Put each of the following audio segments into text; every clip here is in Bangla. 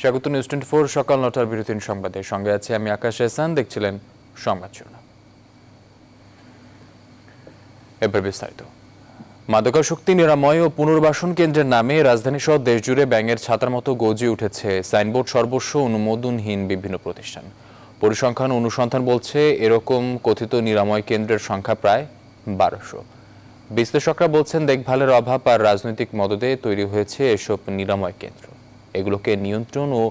স্বাগত নিউজ 24 সকাল ৯টার বিরতির সংবাদে সঙ্গে আছে আমি আকাশ এহসান। দেখছিলেন সংবাদ শিরোনাম। এবার বিস্তারিত। মাদকাসক্তি নিরাময় ও পুনর্বাসন কেন্দ্রের নামে রাজধানী সহ দেশজুড়ে ব্যাঙের ছাতার মতো গজিয়ে উঠেছে সাইনবোর্ড সর্বস্ব অনুমোদনহীন বিভিন্ন প্রতিষ্ঠান। পরিসংখ্যান অনুসন্ধান বলছে এরকম কথিত নিরাময় কেন্দ্রের সংখ্যা প্রায় ১২০০। বিশ্লেষকরা বলছেন দেখভালের অভাব আর রাজনৈতিক মদদে তৈরি হয়েছে এসব নিরাময় কেন্দ্র। এগুলোকে নিয়ন্ত্রণ ও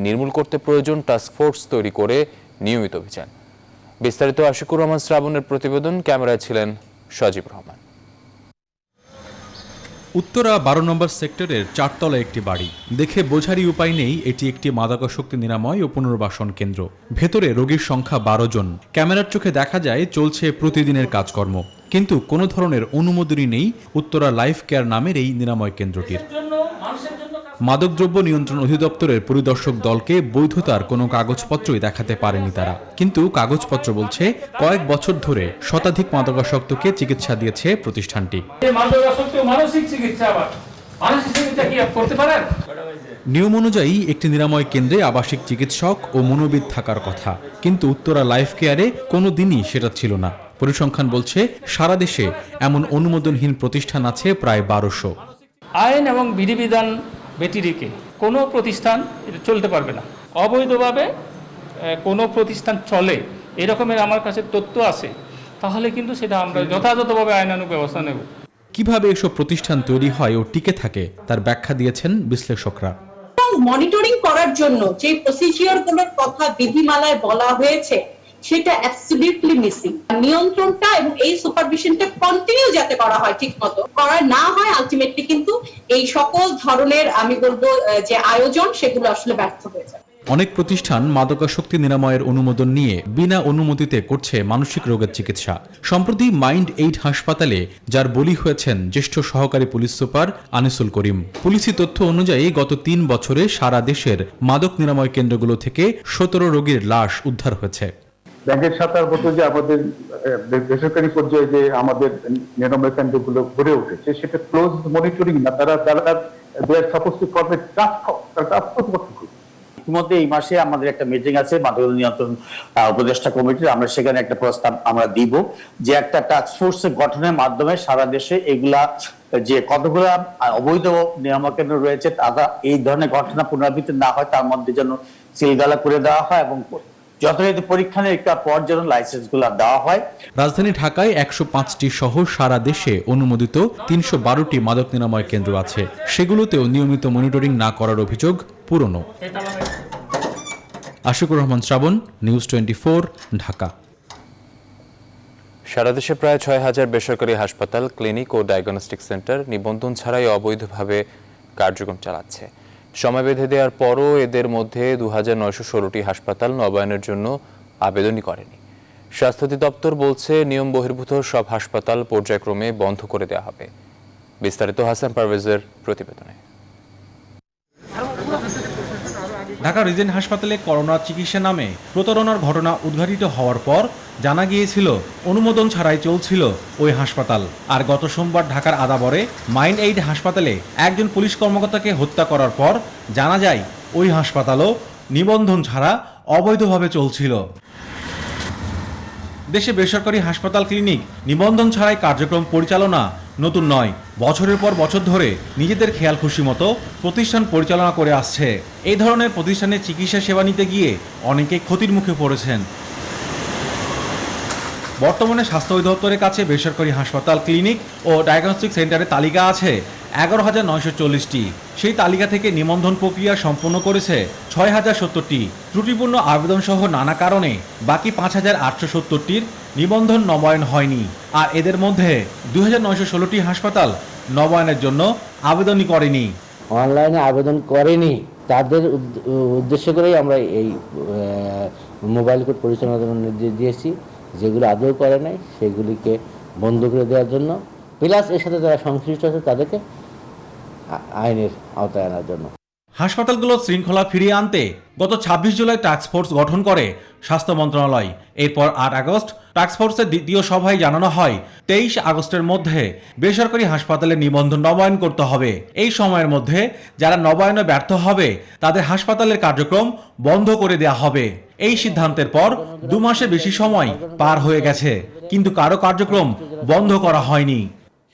নির্মূল করতে প্রয়োজন টাস্কফোর্স তৈরি করে নিয়মিত অভিযান। বিস্তারিত আশিকুর রহমান শ্রাবণের প্রতিবেদন, ক্যামেরায় ছিলেন সজীব রহমান। উত্তরা ১২ নম্বর সেক্টরের ৪তলা একটি বাড়ি দেখে বোঝারই উপায় নেই এটি একটি মাদকাসক্তি নিরাময় ও পুনর্বাসন কেন্দ্র। ভেতরে রোগীর সংখ্যা ১২ জন। ক্যামেরার চোখে দেখা যায় চলছে প্রতিদিনের কাজকর্ম, কিন্তু কোনো ধরনের অনুমোদনই নেই উত্তরা লাইফ কেয়ার নামের এই নিরাময় কেন্দ্রটির। মাদকদ্রব্য নিয়ন্ত্রণ অধিদপ্তরের পরিদর্শক দলকে বৈধতার কোনো কাগজপত্রই দেখাতে পারেনি তারা, কিন্তু কাগজপত্র বলছে কয়েক বছর ধরে শতাধিক মাদকাসক্তকে চিকিৎসা দিয়েছে প্রতিষ্ঠানটি। নিয়ম অনুযায়ী একটি নিরাময় কেন্দ্রে আবাসিক চিকিৎসক ও মনোবিদ থাকার কথা, কিন্তু উত্তরা লাইফ কেয়ারে কোনো দিনই সেটা ছিল না। পরিসংখ্যান বলছে সারা দেশে এমন অনুমোদনহীন প্রতিষ্ঠান আছে প্রায় ১২০০। আইন এবং বিধিবিধান ব্যতিরেকে কোনো প্রতিষ্ঠান এটা চলতে পারবে না। অবৈধভাবে কোনো প্রতিষ্ঠান চলে এরকমের আমার কাছে তথ্য আছে, তাহলে কিন্তু সেটা আমরা যথাযথভাবে আইনানুগ ব্যবস্থা নেব। কিভাবে এসব প্রতিষ্ঠান তৈরি হয় ও টিকে থাকে তার ব্যাখ্যা দিয়েছেন বিশ্লেষকরা। মনিটরিং করার জন্য যে প্রসিজিওরগুলোর কথা বিধিমালায় বলা হয়েছে সেটা অ্যাবসলিউটলি মিসিং। নিয়ন্ত্রণটা এবং এই সুপারভিশনটা কন্টিনিউ যাতে করা হয়, ঠিক মতো করা না হয়, আলটিমেটলি কিন্তু এই সকল ধরনের আমি বলবো যে আয়োজন সেগুলো আসলে ব্যর্থ হয়ে যায়। অনেক প্রতিষ্ঠান মাদকাসক্তি নিরাময়ের অনুমোদন নিয়ে বিনা অনুমতিতে করছে মানসিক রোগের চিকিৎসা। সম্প্রতি মাইন্ড এইড হাসপাতালে যার বলি হয়েছেন জ্যেষ্ঠ সহকারী পুলিশ সুপার আনিসুল করিম। পুলিশি তথ্য অনুযায়ী গত ৩ বছরে সারা দেশের মাদক নিরাময় কেন্দ্রগুলো থেকে ১৭ রোগীর লাশ উদ্ধার হয়েছে। ব্যাংকের সাথে মতো যে আমাদের বেসরকারি পর্যায়ে যে আমাদের নিরাময় কেন্দ্রগুলো গড়ে উঠেছে সেটা ক্লোজ মনিটরিং না, তারা ইতিমধ্যে এই মাসে আমাদের একটা মিটিং আছে মাদক নিয়ন্ত্রণ উপদেষ্টা কমিটির। আমরা সেখানে একটা প্রস্তাব আমরা দিব যে একটা টাস্কফোর্স গঠনের মাধ্যমে সারা দেশে এগুলা যে কতগুলা অবৈধ নিরাময় কেন্দ্র রয়েছে তারা এই ধরনের ঘটনা পুনরাবৃত্তি না হয় তার মধ্যে যেন সিলগালা করে দেওয়া হয় এবং যথাযথ পরীক্ষা নিরীক্ষার পর যেন লাইসেন্সগুলো দেওয়া হয়। রাজধানী ঢাকায় ১০৫টি সহ সারা দেশে অনুমোদিত ৩১২টি মাদক নিরাময় কেন্দ্র আছে। সেগুলোতেও নিয়মিত মনিটরিং না করার অভিযোগ পুরনো। আশিকুর রহমান শ্রাবণ, নিউজ 24, ঢাকা। সারা দেশে প্রায় ৬,০০০ বেসরকারি হাসপাতাল, ক্লিনিক ও ডায়াগনস্টিক সেন্টার নিবন্ধন ছাড়াই অবৈধভাবে কার্যক্রম চালাচ্ছে। সময় বেঁধে দেওয়ার পরও এদের মধ্যে ২,৯১৬টি হাসপাতাল নবায়নের জন্য আবেদনই করেনি। স্বাস্থ্য অধিদপ্তর বলছে নিয়ম বহির্ভূত সব হাসপাতাল পর্যায়ক্রমে বন্ধ করে দেওয়া হবে। বিস্তারিত হাসান পারভেজের প্রতিবেদনে। ঢাকা রিজেন্ট হাসপাতালে করোনা চিকিৎসা নামে প্রতারণার ঘটনা উদ্ঘাটিত হওয়ার পর জানা গিয়েছিল অনুমোদন ছাড়াই চলছিল ওই হাসপাতাল। আর গত সোমবার ঢাকার আদাবরে মাইন্ড এইড হাসপাতালে একজন পুলিশ কর্মকর্তাকে হত্যা করার পর জানা যায় ওই হাসপাতালও নিবন্ধন ছাড়া অবৈধভাবে চলছিল। দেশে বেসরকারি হাসপাতাল, ক্লিনিক নিবন্ধন ছাড়াই কার্যক্রম পরিচালনা নতুন নয়। বছরের পর বছর ধরে নিজেদের খেয়াল খুশি মতো প্রতিষ্ঠান পরিচালনা করে আসছে। এই ধরনের প্রতিষ্ঠানে চিকিৎসা সেবা নিতে গিয়ে অনেকে ক্ষতির মুখে পড়েছেন। বর্তমানে স্বাস্থ্য অধিদপ্তরের কাছে বেসরকারি হাসপাতাল, ক্লিনিক ও ডায়াগনস্টিক সেন্টারের তালিকা আছে ১১,৯৪০টি। সেই তালিকা থেকে নিবন্ধন প্রক্রিয়া সম্পন্ন করেছে ৬,০৭০টি। ত্রুটিপূর্ণ আবেদন সহ নানা কারণে বাকি ৫,৮৭০টির নিবন্ধন নবায়ন হয়নি। আর এদের মধ্যে ২,৯১৬টি হাসপাতাল নবায়নের জন্য আবেদনই করেনি। অনলাইনে আবেদন করেনি তাদের উদ্দেশ্য করেই আমরা এই মোবাইল কোড পরিচালনার জন্য নির্দেশ দিয়েছি। যেগুলো আদৌ করে নাই সেগুলিকে বন্ধ করে দেওয়ার জন্য, প্লাস এর সাথে যারা সংশ্লিষ্ট আছে তাদেরকে আইনের আওতায় আনার জন্য। হাসপাতালগুলোর শৃঙ্খলা ফিরিয়ে আনতে গত ২৬ জুলাই টাস্কফোর্স গঠন করে স্বাস্থ্য মন্ত্রণালয়। এরপর ৮ আগস্ট টাস্কফোর্সের দ্বিতীয় সভায় জানানো হয় ২৩ আগস্টের মধ্যে বেসরকারি হাসপাতালে নিবন্ধন নবায়ন করতে হবে। এই সময়ের মধ্যে যারা নবায়নে ব্যর্থ হবে তাদের হাসপাতালের কার্যক্রম বন্ধ করে দেওয়া হবে। এই সিদ্ধান্তের পর ২ মাসের বেশি সময় পার হয়ে গেছে, কিন্তু কারো কার্যক্রম বন্ধ করা হয়নি।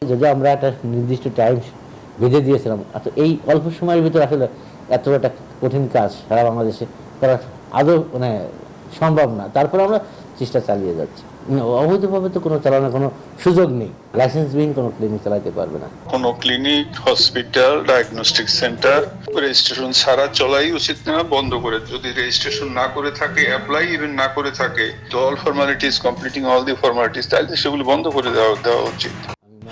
যদি আমরা একটা নির্দিষ্ট টাইম বেঁধে দিয়েছিলাম, এই অল্প সময়ের ভিতরে আসলে এত একটা কঠিন কাজ সারা বাংলাদেশে করা আদৌ সম্ভব না। তারপর আমরা চেষ্টা চালিয়ে যাচ্ছি। অবৈধভাবে তো কোনো চালানোর কোনো সুযোগ নেই। লাইসেন্সবিহীন কোনো ক্লিনিক চালাতে পারবে না। কোনো clinic, hospital, diagnostic centre registration ছাড়া চলাই উচিত না, বন্ধ করে। যদি রেজিস্ট্রেশন না করে থাকে, অ্যাপ্লাই ইভেন না করে থাকে, তো all formalities, completing all the formalities, তাহলে সেগুলো বন্ধ করে দেওয়া উচিত।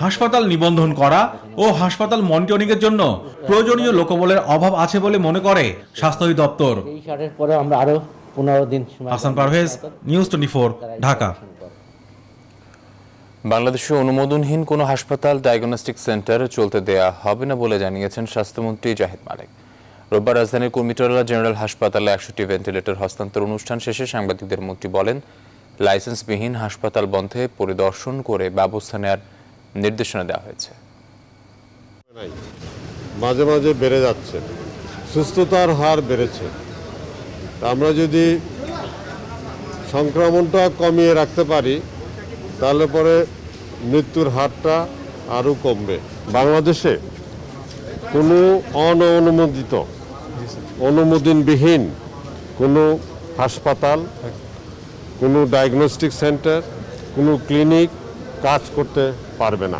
হাসপাতাল নিবন্ধন করা ও হাসপাতাল মনিটরিংয়ের জন্য প্রয়োজনীয় লোকবলের অভাব আছে বলে মনে করে স্বাস্থ্য অধিদপ্তর। এই শার্টের পরে আমরা আরো 15 দিন সময়। হাসান পারভেজ, নিউজ 24, ঢাকা। বাংলাদেশে অনুমোদনহীন কোনো হাসপাতাল, ডায়াগনস্টিক সেন্টার চলতে দেয়া হবে না বলে জানিয়েছেন স্বাস্থ্যমন্ত্রী জাহিদ মালেক। রোববার রাজধানীর কুর্মিটোলা জেনারেল হাসপাতালে 100টি ভেন্টিলেটর হস্তান্তর অনুষ্ঠান শেষে সাংবাদিকদের মন্ত্রী বলেন, লাইসেন্সবিহীন হাসপাতাল বন্ধে পরিদর্শন করে ব্যবস্থা নেওয়ার নির্দেশনা দেওয়া হয়েছে। মাঝে মাঝে বেড়ে যাচ্ছে, সুস্থতার হার বেড়েছে। আমরা যদি সংক্রমণটা কমিয়ে রাখতে পারি তাহলে পরে মৃত্যুর হারটা আরও কমবে। বাংলাদেশে কোনো অনুমোদিত, অনুমোদনবিহীন কোনো হাসপাতাল, কোনো ডায়াগনস্টিক সেন্টার, কোনো ক্লিনিক কাজ করতে পারবে না।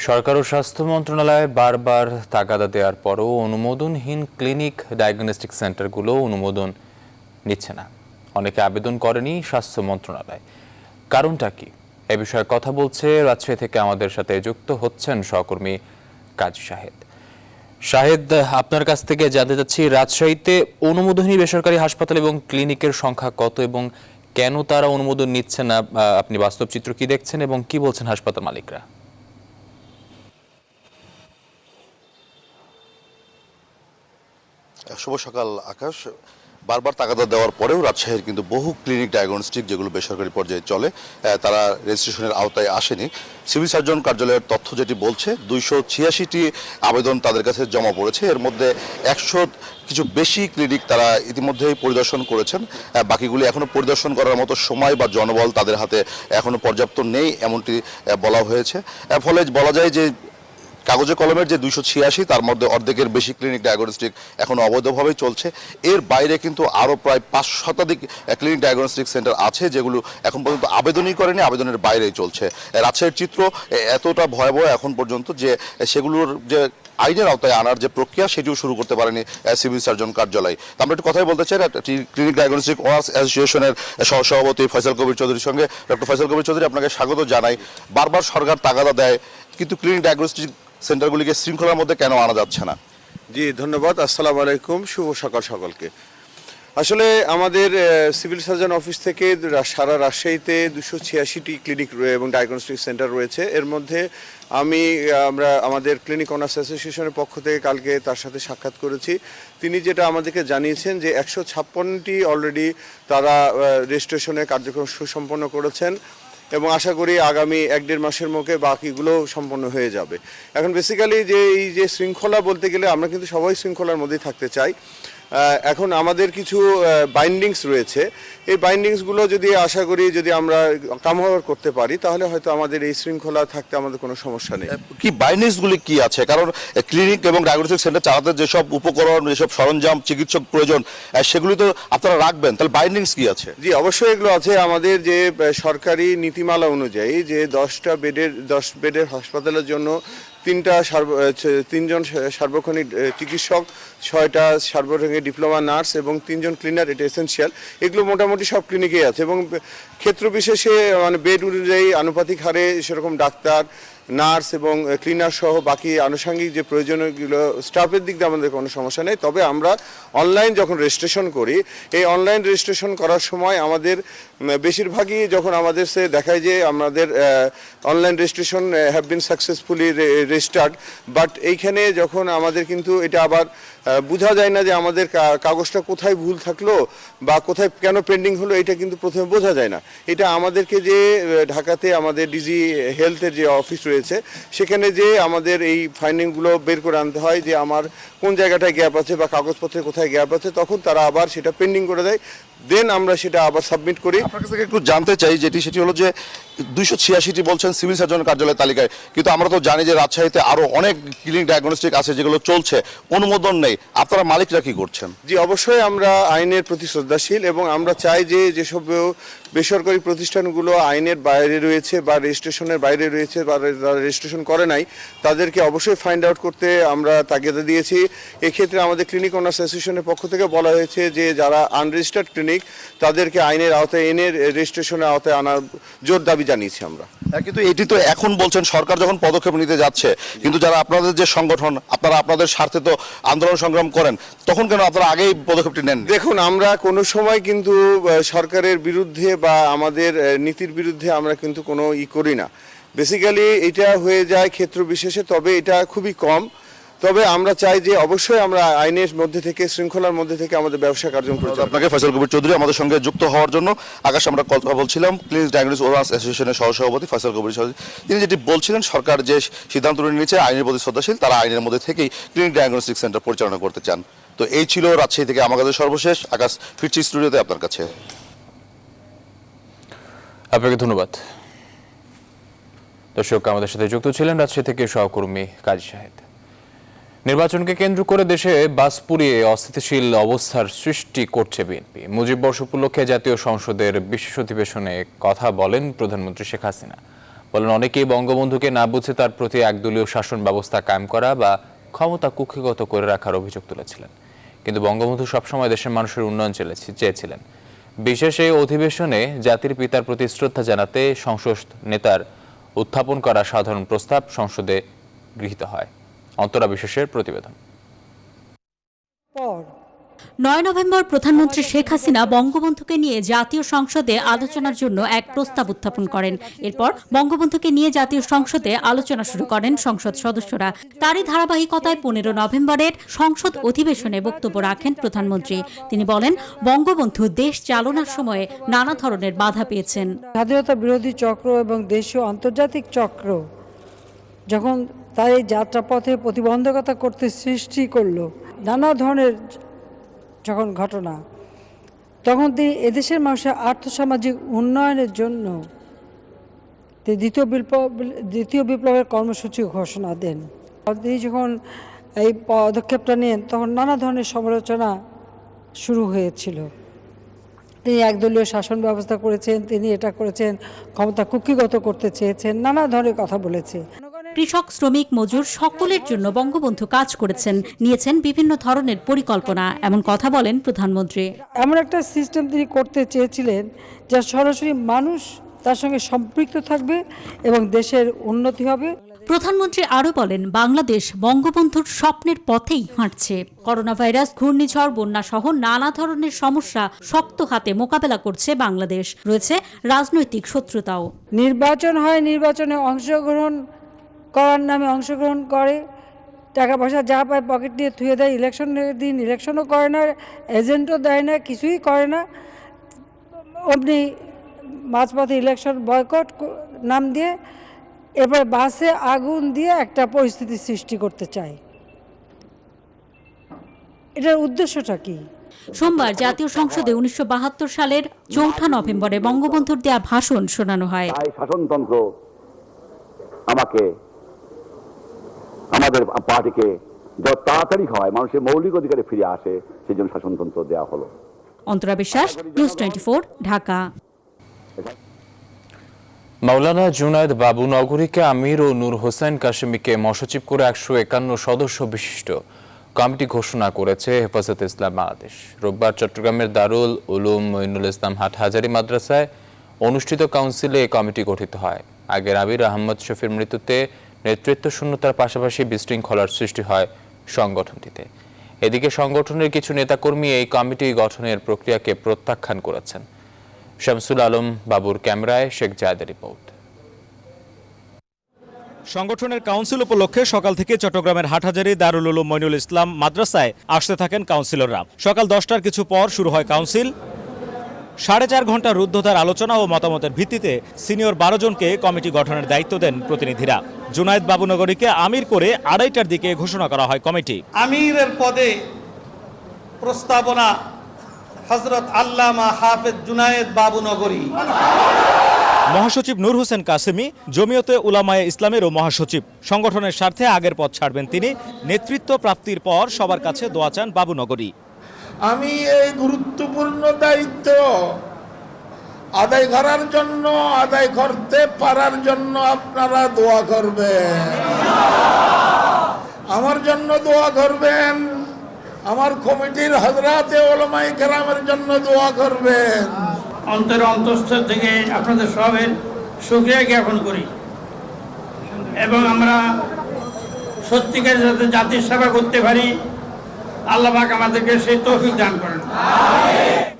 সরকার ও স্বাস্থ্য মন্ত্রণালয় বারবার তাগাদা দেওয়ার পরও অনুমোদনহীন ক্লিনিক, ডায়াগনস্টিক সেন্টারগুলো অনুমোদন নিচ্ছে না। অনেকে আবেদন করেনি স্বাস্থ্য মন্ত্রণালয়। কারণটা কি, এ বিষয়ে কথা বলছে রাজশাহী থেকে আমাদের সাথে যুক্ত হচ্ছেন সহকর্মী কাজী শাহেদ। শাহেদ, আপনার কাছ থেকে জানতে চাচ্ছি, রাজশাহীতে অনুমোদনহীন বেসরকারি হাসপাতাল এবং ক্লিনিকের সংখ্যা কত এবং কেন তারা অনুমোদন নিচ্ছে না? আপনি বাস্তব চিত্র কি দেখছেন এবং কি বলছেন হাসপাতাল মালিকরা? শুভ সকাল আকাশ। বারবার তাগাদা দেওয়ার পরেও রাজশাহীর কিন্তু বহু ক্লিনিক, ডায়াগনস্টিক যেগুলো বেসরকারি পর্যায়ে চলে, তারা রেজিস্ট্রেশনের আওতায় আসেনি। সিভিল সার্জন কার্যালয়ের তথ্য যেটি বলছে, 286টি আবেদন তাদের কাছে জমা পড়েছে। এর মধ্যে 100 কিছু বেশি ক্লিনিক তারা ইতিমধ্যেই পরিদর্শন করেছেন। বাকিগুলি এখনো পরিদর্শন করার মতো সময় বা জনবল তাদের হাতে এখনো পর্যাপ্ত নেই, এমনটি বলা হয়েছে। ফলে বলা যায় যে কাগজে কলমের যে 286, তার মধ্যে অর্ধেকের বেশি ক্লিনিক, ডায়াগনস্টিক এখনো অবৈধভাবেই চলছে। এর বাইরে কিন্তু আরও প্রায় 5 শতাধিক ক্লিনিক, ডায়াগনস্টিক সেন্টার আছে যেগুলো এখন পর্যন্ত আবেদনই করেনি, আবেদনের বাইরেই চলছে। রাজশাহীর চিত্র এতটা ভয়াবহ এখন পর্যন্ত যে সেগুলোর যে আইনের আওতায় আনার যে প্রক্রিয়া, সেটিও শুরু করতে পারেনি সিভিল সার্জন কার্যালয়। আমরা একটু কথাই বলতে চাই ক্লিনিক, ডায়াগনস্টিক ওনার্স অ্যাসোসিয়েশনের সহসভাপতি ফয়সাল কবির চৌধুরীর সঙ্গে। ডক্টর ফয়সাল কবির চৌধুরী, আপনাকে স্বাগত জানাই। বারবার সরকার তাগাদা দেয়, কিন্তু ক্লিনিক, ডায়াগনস্টিক সেন্টারগুলিকে শৃঙ্খলার মধ্যে কেন আনা যাচ্ছে না? জি ধন্যবাদ। আসসালামু আলাইকুম, শুভ সকাল সকলকে। আসলে আমাদের সিভিল সার্জন অফিস থেকে সারা রাজশাহীতে 286টি ক্লিনিক এবং ডায়াগনস্টিক সেন্টার রয়েছে। এর মধ্যে আমরা আমাদের ক্লিনিক অনার্স অ্যাসোসিয়েশনের পক্ষ থেকে কালকে তার সাথে সাক্ষাৎ করেছি। তিনি যেটা আমাদেরকে জানিয়েছেন যে 156টি অলরেডি তারা রেজিস্ট্রেশনের কার্যক্রম সুসম্পন্ন করেছেন এবং আশা করি আগামী 1-1.5 মাসের মধ্যে বাকিগুলো সম্পন্ন হয়ে যাবে। এখন বেসিক্যালি যে এই যে শৃঙ্খলা বলতে গেলে আমরা কিন্তু সবাই শৃঙ্খলার মধ্যেই থাকতে চাই। এখন আমাদের কিছু বাইন্ডিংস রয়েছে, এই বাইন্ডিংসগুলো যদি আশা করি যদি আমরা কামহার করতে পারি তাহলে হয়তো আমাদের এই শৃঙ্খলা থাকতে আমাদের কোনো সমস্যা নেই। কি বাইন্ডিংসগুলি কি আছে? কারণ ক্লিনিক এবং ডায়াগনস্টিক সেন্টার চালাতে যেসব উপকরণ, যেসব সরঞ্জাম, চিকিৎসক প্রয়োজন, সেগুলি তো আপনারা রাখবেন, তাহলে বাইন্ডিংস কি আছে? জি অবশ্যই এগুলো আছে। আমাদের যে সরকারি নীতিমালা অনুযায়ী যে 10 বেডের হাসপাতালের জন্য 3জন সার্বক্ষণিক চিকিৎসক, 6টা সার্বক্ষণিক ডিপ্লোমা নার্স এবং 3 জন ক্লিনার, এটা এসেনশিয়াল। এগুলো মোটামুটি সব ক্লিনিকেই আছে এবং ক্ষেত্র বিশেষে মানে বেড অনুযায়ী আনুপাতিক হারে সেরকম ডাক্তার, নার্স এবং ক্লিনার সহ বাকি আনুষঙ্গিক যে প্রয়োজনীয়গুলো স্টাফের দিক দিয়ে আমাদের কোনো সমস্যা নেই। তবে আমরা অনলাইন যখন রেজিস্ট্রেশন করি, এই অনলাইন রেজিস্ট্রেশন করার সময় আমাদের বেশিরভাগই যখন আমাদের সে দেখায় যে আমাদের online registration have been successfully registered, but এইখানে যখন আমাদের কিন্তু এটা আবার বোঝা যায় না যে আমাদের কাগজটা কোথায় ভুল থাকলো বা কোথায় কেন পেন্ডিং হলো, এটা কিন্তু প্রথমে বোঝা যায় না। এটা আমাদেরকে যে ঢাকাতে আমাদের ডিজি হেলথের যে অফিস রয়েছে সেখানে যে আমাদের এই ফাইন্ডিংগুলো বের করে আনতে হয় যে আমার কোন জায়গাটায় গ্যাপ আছে বা কাগজপত্রে কোথায় গ্যাপ আছে, তখন তারা আবার সেটা পেন্ডিং করে দেয়, দেন আমরা সেটা আবার সাবমিট করি। আপনার কাছ থেকে একটু জানতে চাই সেটি হলো যে 286টি বলছেন সিভিল সার্জন কার্যালয়ের তালিকায়, কিন্তু আমরা তো জানি যে রাজশাহীতে আরো অনেক ক্লিনিক ডায়াগনস্টিক আছে যেগুলো চলছে, অনুমোদন নেই। আপনারা মালিকরা কি করছেন? জি, অবশ্যই আমরা আইনের প্রতি শ্রদ্ধাশীল এবং আমরা চাই যে যেসব বেসরকারি প্রতিষ্ঠানগুলো আইনের বাইরে রয়েছে বা রেজিস্ট্রেশনের বাইরে রয়েছে বা রেজিস্ট্রেশন করে নাই, তাদেরকে অবশ্যই ফাইন্ড আউট করতে আমরা তাগিদা দিয়েছি। এক্ষেত্রে আমাদের ক্লিনিক ওনার্স অ্যাসোসিয়েশনের পক্ষ থেকে বলা হয়েছে যে যারা আনরেজিস্টার্ড ক্লিনিক তাদেরকে আইনের আওতায় এনে রেজিস্ট্রেশনের আওতায় আনার জোর দাবি জানিয়েছি আমরা। কিন্তু এটি তো এখন বলছেন সরকার যখন পদক্ষেপ নিতে যাচ্ছে, কিন্তু যারা আপনাদের যে সংগঠন, আপনারা আপনাদের স্বার্থে তো আন্দোলন সংগ্রাম করেন, তখন কেন আপনারা আগেই পদক্ষেপটি নেন? দেখুন, আমরা কোনো সময় কিন্তু সরকারের বিরুদ্ধে বা আমাদের নীতির বিরুদ্ধে আমরা কিন্তু কোনো করি না। বেসিক্যালি এটা হয়ে যায় ক্ষেত্র বিশেষে, তবে এটা খুবই কম। তবে আমরা চাই যে অবশ্যই আমরা আইনের মধ্যে থেকে, শৃঙ্খলার মধ্যে থেকে আমাদের ব্যবসা কার্যক্রম করতে। আপনাকে ফয়সাল কবির চৌধুরী আমাদের সঙ্গে যুক্ত হওয়ার জন্য। আকাশ, আমরা কথা বলছিলাম ক্লিনিক ডায়াগনস্টিক ওনার্স অ্যাসোসিয়েশনের সহসভাপতি ফয়সাল কবির চৌধুরী। তিনি যেটি বলছিলেন, সরকার যে সিদ্ধান্ত নিয়েছে আইনের প্রতি শ্রদ্ধাশীল, তারা আইনের মধ্যে থেকেই ক্লিনিক ডায়াগনস্টিক সেন্টার পরিচালনা করতে চান। তো এই ছিল রাজশাহী থেকে আমার কাছে সর্বশেষ। আকাশ, ফিরছি স্টুডিওতে আপনার কাছে। আপনাকে ধন্যবাদ। দর্শক, আমাদের সাথে যুক্ত ছিলেন রাজশাহী থেকে সহকর্মী কাজী শাহেদ। নির্বাচনকে কেন্দ্র করে দেশে বাস পুড়িয়ে অস্থিতিশীল অবস্থার সৃষ্টি করছে বিএনপি। মুজিব বর্ষ উপলক্ষে জাতীয় সংসদের বিশেষ অধিবেশনে কথা বলেন প্রধানমন্ত্রী শেখ হাসিনা। বলেন, অনেকেই বঙ্গবন্ধুকে না বুঝে তার প্রতি একদলীয় শাসন ব্যবস্থা কায়েম করা বা ক্ষমতা কুক্ষিগত করে রাখার অভিযোগ তুলেছিলেন। কিন্তু বঙ্গবন্ধু সবসময় দেশের মানুষের উন্নয়ন চেয়েছিলেন। বিশেষ এই অধিবেশনে জাতির পিতার প্রতি শ্রদ্ধা জানাতে সংসদ নেতার উত্থাপন করা সাধারণ প্রস্তাব সংসদে গৃহীত হয়। অন্তরা বিশেষের প্রতিবেদন। 9 নভেম্বর প্রধানমন্ত্রী শেখ হাসিনা বঙ্গবন্ধুকে নিয়ে জাতীয় সংসদে আলোচনার জন্য এক প্রস্তাব উত্থাপন করেন। এরপর বঙ্গবন্ধুকে নিয়ে জাতীয় সংসদে আলোচনা শুরু করেন সংসদ সদস্যরা। তারই ধারাবাহিকতায় 15 নভেম্বরের সংসদ অধিবেশনে বক্তব্য রাখেন প্রধানমন্ত্রী। তিনি বলেন, বঙ্গবন্ধু দেশ চালনার সময়ে নানা ধরনের বাধা পেয়েছেন। স্বাধীনতা বিরোধী চক্র এবং দেশীয় আন্তর্জাতিক চক্র যখন তার এই যাত্রাপথে প্রতিবন্ধকতা করতে সৃষ্টি করলো নানা ধরনের যখন ঘটনা, তখন তিনি এদেশের মানুষের আর্থসামাজিক উন্নয়নের জন্য দ্বিতীয় বিপ্লবের কর্মসূচি ঘোষণা দেন। তিনি যখন এই পদক্ষেপটা নেন তখন নানা ধরনের সমালোচনা শুরু হয়েছিল। তিনি একদলীয় শাসন ব্যবস্থা করেছেন, তিনি এটা করেছেন, ক্ষমতা কুক্ষিগত করতে চেয়েছেন, নানা ধরনের কথা বলেছে। কৃষক, শ্রমিক, মজুর সকলের জন্য বঙ্গবন্ধু কাজ করেছেন, নিয়েছেন বিভিন্ন ধরনের পরিকল্পনা, এমন কথা বলেন প্রধানমন্ত্রী। এমন একটা সিস্টেম তিনি করতে চেয়েছিলেন যা সরাসরি মানুষ তার সঙ্গে সম্পৃক্ত থাকবে এবং দেশের উন্নতি হবে। প্রধানমন্ত্রী আরও বলেন, বাংলাদেশ বঙ্গবন্ধুর স্বপ্নের পথেই হাঁটছে। করোনা ভাইরাস, ঘূর্ণিঝড়, বন্যা সহ নানা ধরনের সমস্যা শক্ত হাতে মোকাবেলা করছে বাংলাদেশ। রয়েছে রাজনৈতিক শত্রুতাও। নির্বাচন হয়, নির্বাচনে অংশগ্রহণ করার নামে অংশগ্রহণ করে, টাকা পয়সা যা পায় পকেট দিয়ে থুয়ে দেয়। ইলেকশনের দিন ইলেকশনও করে না, এজেন্টও দেয় না, কিছুই করে না। অমনি মাঝপথে ইলেকশন বয়কট নাম দিয়ে এবার বাসে আগুন দিয়ে একটা পরিস্থিতি সৃষ্টি করতে চায়। এটার উদ্দেশ্যটা কি? সোমবার জাতীয় সংসদে 1972 সালের 4 নভেম্বরে বঙ্গবন্ধুর দেয়া ভাষণ শোনানো হয়। শাসনতন্ত্র আমাকে, আমাদের পার্টিকে যত তাড়াতাড়ি হয় মানুষের মৌলিক অধিকারে ফিরে আসে সেই জন্য শাসনতন্ত্র দেওয়া হলো। অন্তরা বিশ্বাস, নিউজ 24, ঢাকা। মাওলানা জুনায়েদ বাবু নগরীকে আমির ও নূর হোসেন কাশেমিকে মহাসচিব করে 151 সদস্য বিশিষ্ট কমিটি ঘোষণা করেছে হেফাজতে ইসলাম বাংলাদেশ। রোববার চট্টগ্রামের দারুল উলুম মঈনুল ইসলাম হাটহাজারী মাদ্রাসায় অনুষ্ঠিত কাউন্সিলে এই কমিটি গঠিত হয়। আগের আমির আহমদ শফির মৃত্যুতে নেতৃত্ব শূন্যতার পাশাপাশি বিশৃঙ্খলার সৃষ্টি হয় সংগঠনটিতে। এদিকে সংগঠনের কিছু নেতাকর্মী এই কমিটি গঠনের প্রক্রিয়াকে প্রত্যাখ্যান করেছেন। শামসুল আলম বাবুর ক্যামেরায় শেখ জায়েদের রিপোর্ট। সংগঠনের কাউন্সিল উপলক্ষে সকাল থেকে চট্টগ্রামের হাটহাজারী দারুল উলুম মইনুল ইসলাম মাদ্রাসায় আসতে থাকেন কাউন্সিলররা। সকাল 10টার কিছু পর শুরু হয় কাউন্সিল। 4.5 ঘন্টার রুদ্ধতার আলোচনা ও মতামতের ভিত্তিতে সিনিয়র 12 জনকে কমিটি গঠনের দায়িত্ব দেন প্রতিনিধিরা। জুনায়েদ বাবুনগরীকে আমির করে 2:30টার দিকে ঘোষণা করা হয় কমিটি। আমিরের পদে প্রস্তাবনা হযরত আল্লামা হাফেজ জুনায়েদ বাবুনগরী। মহাসচিব নূর হোসেন কাসেমি জমিয়তে উলামায়ে ইসলামেরও মহাসচিব। সংগঠনের স্বার্থে আগের পদ ছাড়বেন তিনি। নেতৃত্ব প্রাপ্তির পর সবার কাছে দোয়া চান বাবুনগরী। আমি এই গুরুত্বপূর্ণ দায়িত্ব আদায় করার জন্য, আদায় করতে পারার জন্য আপনারা দোয়া করবেন, আমার জন্য দোয়া করবেন, আমার কমিটির হযরতে উলামায়ে কেরামের জন্য দোয়া করবেন। অন্তরের অন্তঃস্থল থেকে আপনাদের সবের শুকরিয়া জ্ঞাপন করি এবং আমরা সত্যিকারের সাথে জাতির সেবা করতে পারি। আল্লাহ পাক আমাদেরকে সেই তৌফিক দান করেন।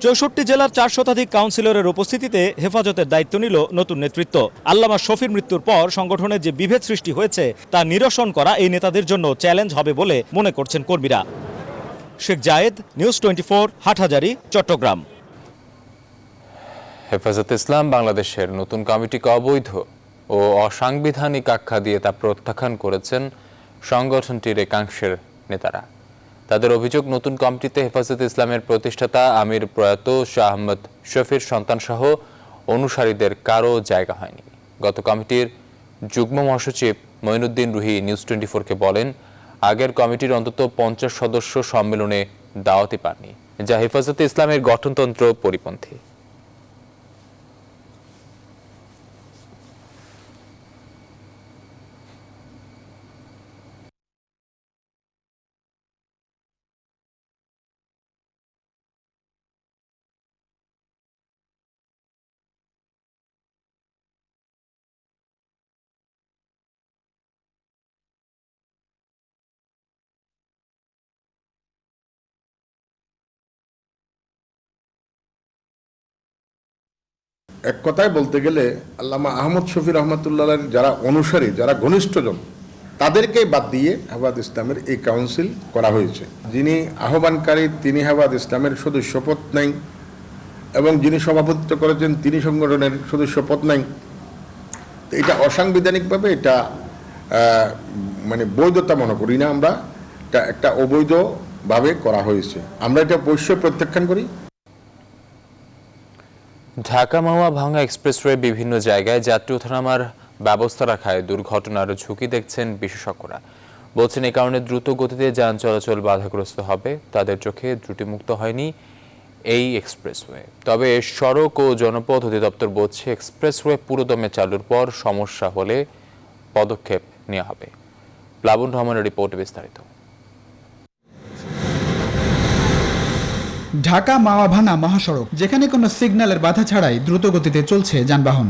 64 জেলার 4 শতাধিক কাউন্সিলরের উপস্থিতিতে হেফাজতের দায়িত্ব নিল নতুন নেতৃত্ব। আল্লামা শফির মৃত্যুর পর সংগঠনের যে বিভেদ সৃষ্টি হয়েছে তা নিরসন করা এই নেতাদের জন্য চ্যালেঞ্জ হবে বলে মনে করছেন কর্মীরা। শেখ জায়েদ, নিউজ 24, হাটহাজারী, চট্টগ্রাম। হেফাজতে ইসলাম বাংলাদেশের নতুন কমিটিকে অবৈধ ও অসাংবিধানিক আখ্যা দিয়ে তা প্রত্যাখ্যান করেছেন সংগঠনটির একাংশের নেতারা। তাদের অভিযোগ, নতুন কমিটিতে হেফাজতে ইসলামের প্রতিষ্ঠাতা আমির প্রয়াত শাহ আহমদ শফির সন্তানসহ অনুসারীদের কারো জায়গা হয়নি। গত কমিটির যুগ্ম মহাসচিব মঈনুদ্দিন রুহি নিউজ 24-কে বলেন, আগের কমিটির অন্তত 50 সদস্য সম্মেলনে দাওয়াতি পাননি, যা হেফাজতে ইসলামের গঠনতন্ত্র পরিপন্থী। এক কথায় বলতে গেলে আল্লামা আহমদ শফি রহমতুল্লাহের যারা অনুসারী, যারা ঘনিষ্ঠজন, তাদেরকেই বাদ দিয়ে হেফাজত ইসলামের এই কাউন্সিল করা হয়েছে। যিনি আহ্বানকারী তিনি হেফাজত ইসলামের সদস্যপদ নাই এবং যিনি সভাপতিত্ব করেছেন তিনি সংগঠনের সদস্যপদ নাই। এটা অসাংবিধানিকভাবে এটা মানে বৈধতা মনে করি না আমরা, এটা একটা অবৈধভাবে করা হয়েছে। আমরা এটা অবশ্যই প্রত্যাখ্যান করি। ঢাকা মাওয়া ভাঙ্গা এক্সপ্রেসওয়ে বিভিন্ন জায়গায় যাত্রী ওঠানামার ব্যবস্থা রাখায় দুর্ঘটনার ঝুঁকি দেখছেন বিশেষজ্ঞরা। বলছেন এই কারণে দ্রুত গতিতে যান চলাচল বাধাগ্রস্ত হবে। তাদের চোখে ত্রুটিমুক্ত হয়নি এই এক্সপ্রেসওয়ে। তবে সড়ক ও জনপথ অধিদপ্তর বলছে, এক্সপ্রেসওয়ে পুরোদমে চালুর পর সমস্যা হলে পদক্ষেপ নেওয়া হবে। প্লাবন রহমানের রিপোর্ট বিস্তারিত। ঢাকা মাওয়া ভাঙা মহাসড়ক, যেখানে কোনো সিগন্যালের বাধা ছাড়াই দ্রুত গতিতে চলছে যানবাহন।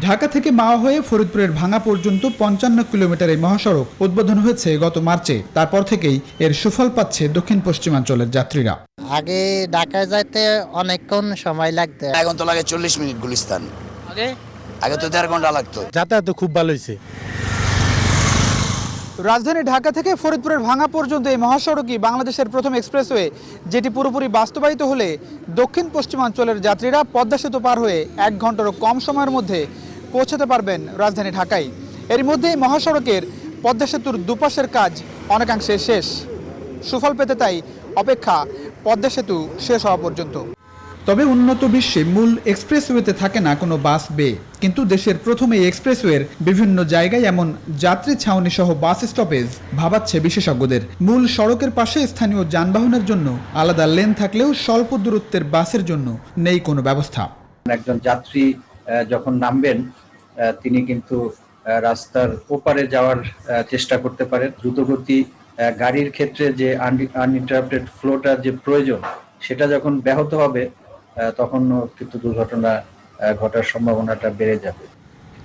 ঢাকা থেকে মাওয়া হয়ে ফরিদপুরের ভাঙা পর্যন্ত 55 কিলোমিটার এই মহাসড়ক উদ্বোধন হয়েছে গত মার্চে। তারপর থেকেই এর সুফল পাচ্ছে দক্ষিণ পশ্চিমাঞ্চলের যাত্রীরা। আগে ঢাকায় যাইতে অনেকক্ষণ সময় লাগতো, এখন তো লাগে 40 মিনিট। গুলিস্তান আগে তো 1.5 ঘন্টা লাগতো। যাতায়াত খুব ভালো হয়েছে। রাজধানী ঢাকা থেকে ফরিদপুরের ভাঙা পর্যন্ত এই মহাসড়কই বাংলাদেশের প্রথম এক্সপ্রেসওয়ে, যেটি পুরোপুরি বাস্তবায়িত হলে দক্ষিণ পশ্চিমাঞ্চলের যাত্রীরা পদ্মা সেতু পার হয়ে 1 ঘন্টারও কম সময়ের মধ্যে পৌঁছাতে পারবেন রাজধানী ঢাকায়। এর মধ্যে এই মহাসড়কের পদ্মা সেতুর দুপাশের কাজ অনেকাংশে শেষ। সুফল পেতে তাই অপেক্ষা পদ্মা সেতু শেষ হওয়া পর্যন্ত। তবে উন্নত বিশ্বে মূল এক্সপ্রেসওয়েতে থাকে না কোনো বাস বে, কিন্তু দেশের প্রথম এই এক্সপ্রেসওয়ের বিভিন্ন জায়গায় এমন যাত্রী ছাউনি সহ বাস স্টপেজ ভাবাচ্ছে বিশেষজ্ঞদের। মূল সড়কের পাশে স্থানীয় যানবাহনের জন্য আলাদা লেন থাকলেও স্বল্প দূরত্বের বাসের জন্য নেই কোনো ব্যবস্থা। একজন যাত্রী যখন নামবেন তিনি কিন্তু রাস্তার ওপারে যাওয়ার চেষ্টা করতে পারেন। দ্রুতগতি গাড়ির ক্ষেত্রে যে আনইন্টারাপ্টেড ফ্লোটা যে প্রয়োজন, সেটা যখন ব্যাহত হবে তখন কিন্তু দুর্ঘটনা ঘটার সম্ভাবনাটা বেড়ে যাবে।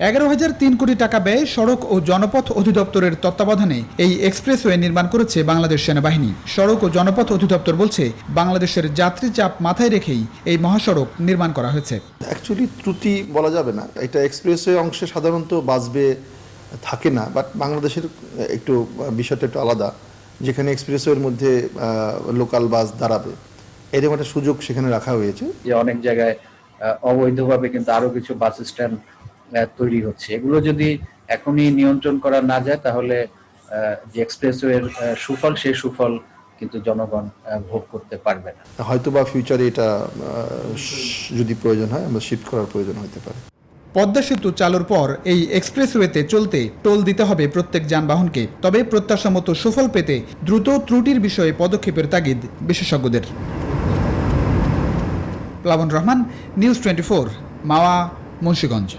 11,003 কোটি টাকা ব্যয়ে সড়ক ও জনপথ অধিদপ্তরের তত্ত্বাবধানে এই এক্সপ্রেসওয়ে নির্মাণ করেছে বাংলাদেশ সেনাবাহিনী। সড়ক ও জনপথ অধিদপ্তর বলছে, বাংলাদেশের যাত্রী চাপ মাথায় রেখেই এই মহাসড়ক নির্মাণ করা হয়েছে। অ্যাকচুয়ালি ত্রুটি বলা যাবে না, এটা এক্সপ্রেসওয়ে অংশে সাধারণত বাসবে থাকে না, বাট বাংলাদেশের একটু বিষয়টা একটু আলাদা, যেখানে এক্সপ্রেসওয়ের মধ্যে লোকাল বাস দাঁড়াবে, এরকম একটা সুযোগ সেখানে রাখা হয়েছে। যে অনেক জায়গায় অবৈধভাবে কিন্তু আরো কিছু বাস স্ট্যান্ড তৈরি হচ্ছে, এগুলো যদি এখনই নিয়ন্ত্রণ করা না যায় তাহলে যে এক্সপ্রেসওয়ের সুফল, সেই সুফল কিন্তু জনগণ ভোগ করতে পারবে না। হয়তো বা ফিউচারে এটা যদি প্রয়োজন হয় আমরা শিফট করার প্রয়োজন হতে পারে। পদ্মা সেতু চালুর পর এই এক্সপ্রেসওয়েতে চলতে টোল দিতে হবে প্রত্যেক যানবাহনকে। তবে প্রত্যাশা মতো সুফল পেতে দ্রুত ত্রুটির বিষয়ে পদক্ষেপের তাগিদ বিশেষজ্ঞদের। প্লাবন রহমান, নিউজ 24, মাওয়া, মুন্সিগঞ্জ।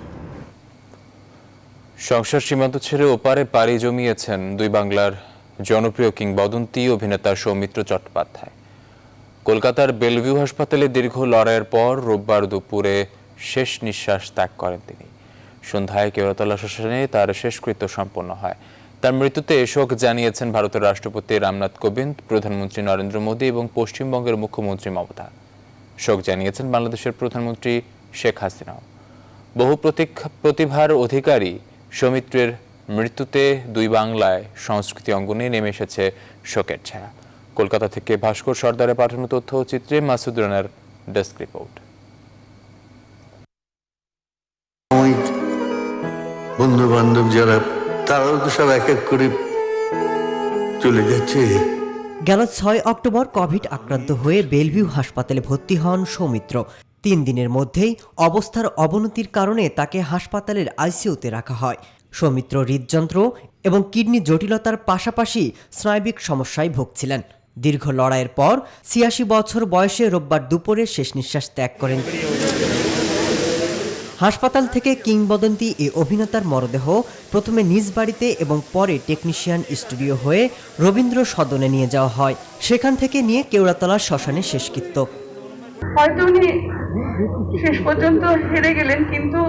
সংসার সীমান্ত ছেড়ে ওপারে পাড়ি জমিয়েছেন দুই বাংলার জনপ্রিয় কিংবদন্তি অভিনেতা সৌমিত্র চট্টোপাধ্যায়। কলকাতার বেলভিউ হাসপাতালে দীর্ঘ লড়াইয়ের পর রোববার দুপুরে শেষ নিঃশ্বাস ত্যাগ করেন তিনি। সন্ধ্যায় কেওড়াতলা শ্মশানে তার শেষকৃত্য সম্পন্ন হয়। তার মৃত্যুতে শোক জানিয়েছেন ভারতের রাষ্ট্রপতি রামনাথ কোবিন্দ, প্রধানমন্ত্রী নরেন্দ্র মোদী এবং পশ্চিমবঙ্গের মুখ্যমন্ত্রী মমতা। শোক জানিয়েছেন বাংলাদেশের প্রধানমন্ত্রী শেখ হাসিনাও। বহু প্রতিভার অধিকারী সৌমিত্রের মৃত্যুতে দুই বাংলায় সংস্কৃতি অঙ্গনে নেমে এসেছে শোকের ছায়া। কলকাতা থেকে ভাস্কর সর্দারে পাঠানো তথ্য ও চিত্রে মাসুদ রানার ডেস্ক রিপোর্ট। বন্ধু বান্ধব যারা, তারাও তো সব এক এক করে চলে যাচ্ছে। গেল 6 অক্টোবর কোভিড আক্রান্ত হয়ে বেলভিউ হাসপাতালে ভর্তি হন সৌমিত্র। 3 দিনের মধ্যেই অবস্থার অবনতির কারণে তাকে হাসপাতালের আইসিইউতে রাখা হয়। সৌমিত্র হৃদযন্ত্র এবং কিডনি জটিলতার পাশাপাশি স্নায়বিক সমস্যায় ভুগছিলেন। দীর্ঘ লড়াইয়ের পর 86 বছর বয়সে রোববার দুপুরে শেষ নিঃশ্বাস ত্যাগ করেন। হাসপাতাল থেকে কিংবদন্তি এই অভিনেতার মরদেহ প্রথমে নিজ বাড়িতে এবং পরে টেকনিশিয়ান স্টুডিও হয়ে রবীন্দ্র সদনে নিয়ে যাওয়া হয়। সেখান থেকে নিয়ে কেওড়াতলা শ্মশানে শেষকৃত্য। হয়তো উনি শেষ পর্যন্ত হেরে গেলেন, কিন্তু